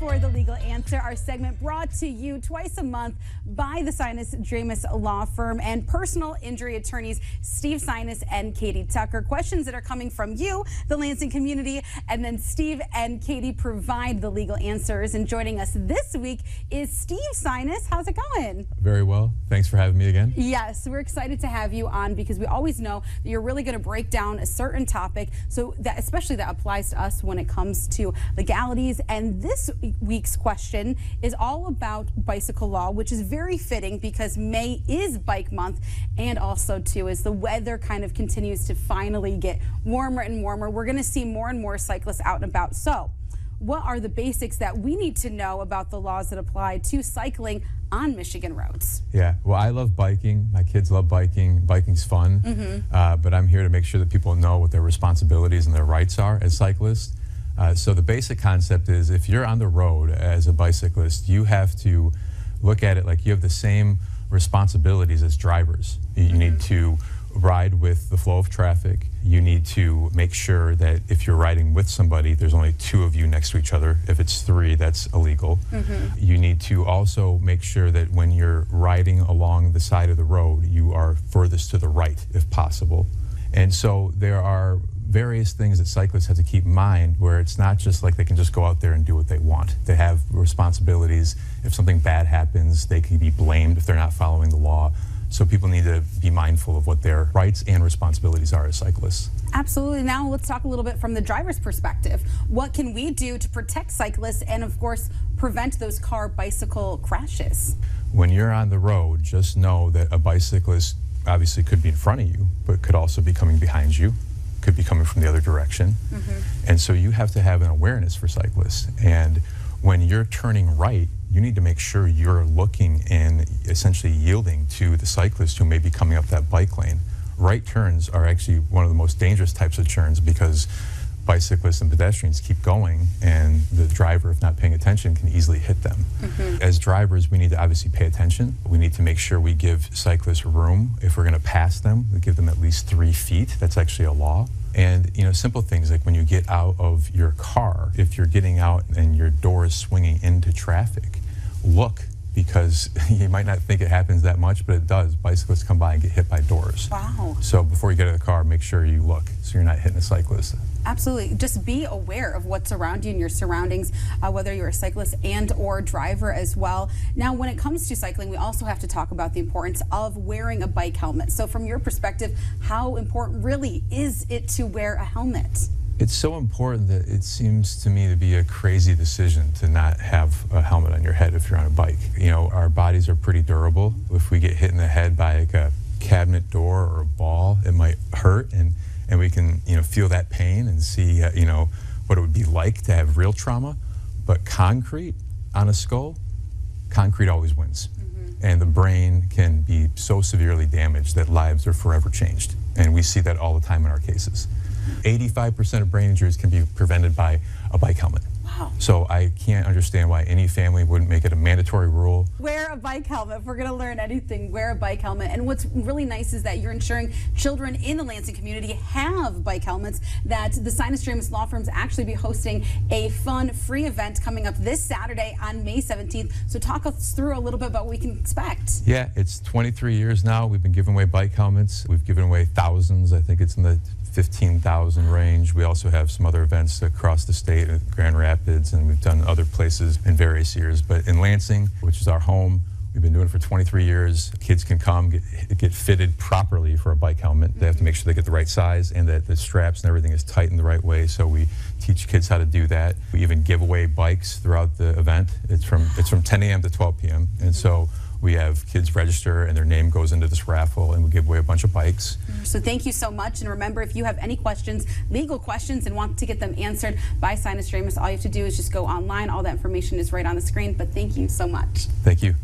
for The Legal Answer, our segment brought to you twice a month by the Sinas Dramis law firm and personal injury attorneys Steve Sinas and Katie Tucker. Questions that are coming from you, the Lansing community, and then Steve and Katie provide the legal answers. And joining us this week is Steve Sinas. How's it going? Very well. Thanks for having me again. Yes, we're excited to have you on because we always know that you're really going to break down a certain topic, so that especially that applies to us when it comes to legalities. And this week's question is all about bicycle law, which is very fitting because May is Bike Month, and also too as the weather kind of continues to finally get warmer and warmer, we're going to see more and more cyclists out and about. So what are the basics that we need to know about the laws that apply to cycling on Michigan roads? Yeah, well, I love biking. My kids love biking. Biking's fun, but I'm here to make sure that people know what their responsibilities and their rights are as cyclists. So the basic concept is if you're on the road as a bicyclist, you have to look at it like you have the same responsibilities as drivers. You need to ride with the flow of traffic. You need to make sure that if you're riding with somebody, there's only two of you next to each other. If it's three, that's illegal. You need to also make sure that when you're riding along the side of the road, you are furthest to the right if possible. And so there are various things that cyclists have to keep in mind where it's not just like they can just go out there and do what they want. They have responsibilities. If something bad happens, they can be blamed if they're not following the law. So people need to be mindful of what their rights and responsibilities are as cyclists. Absolutely. Now let's talk a little bit from the driver's perspective. What can we do to protect cyclists and, of course, prevent those car-bicycle crashes? When you're on the road, just know that a bicyclist obviously could be in front of you, but could also be coming behind you, could be coming from the other direction. And so you have to have an awareness for cyclists. And when you're turning right, you need to make sure you're looking and essentially yielding to the cyclist who may be coming up that bike lane. Right turns are actually one of the most dangerous types of turns because bicyclists and pedestrians keep going, and the driver, if not paying attention, can easily hit them. As drivers, we need to obviously pay attention. We need to make sure we give cyclists room. If we're going to pass them, we give them at least 3 feet. That's actually a law. And, you know, simple things like when you get out of your car, if you're getting out and your door is swinging into traffic, look, because you might not think it happens that much, but it does. Bicyclists come by and get hit by doors. Wow. So before you get in the car, make sure you look so you're not hitting a cyclist. Absolutely. Just be aware of what's around you and your surroundings, whether you're a cyclist and or driver as well. Now, when it comes to cycling, we also have to talk about the importance of wearing a bike helmet. So from your perspective, how important really is it to wear a helmet? It's so important that it seems to me to be a crazy decision to not have a helmet on your head if you're on a bike. You know, our bodies are pretty durable. If we get hit in the head by like a cabinet door or a ball, it might hurt, and we can, you know, feel that pain and see, you know, what it would be like to have real trauma. But concrete on a skull, concrete always wins. And the brain can be so severely damaged that lives are forever changed. And we see that all the time in our cases. 85% of brain injuries can be prevented by a bike helmet. Wow. So I can't understand why any family wouldn't make it a mandatory rule. Wear a bike helmet. If we're going to learn anything, wear a bike helmet. And what's really nice is that you're ensuring children in the Lansing community have bike helmets, that the Sinas Dramis law firms actually be hosting a fun, free event coming up this Saturday on May 17th. So talk us through a little bit about what we can expect. Yeah, it's 23 years now. We've been giving away bike helmets. We've given away thousands. I think it's in the 15,000 range. We also have some other events across the state at Grand Rapids, and we've done other places in various years. But in Lansing, which is our home, we've been doing it for 23 years. Kids can come, get fitted properly for a bike helmet. They have to make sure they get the right size and that the straps and everything is tightened the right way. So we teach kids how to do that. We even give away bikes throughout the event. It's from 10 a.m. to 12 p.m. And so we have kids register and their name goes into this raffle, and we give away a bunch of bikes. So thank you so much. And remember, if you have any questions, legal questions, and want to get them answered by Sinas Dramis, all you have to do is just go online. All that information is right on the screen. But thank you so much. Thank you.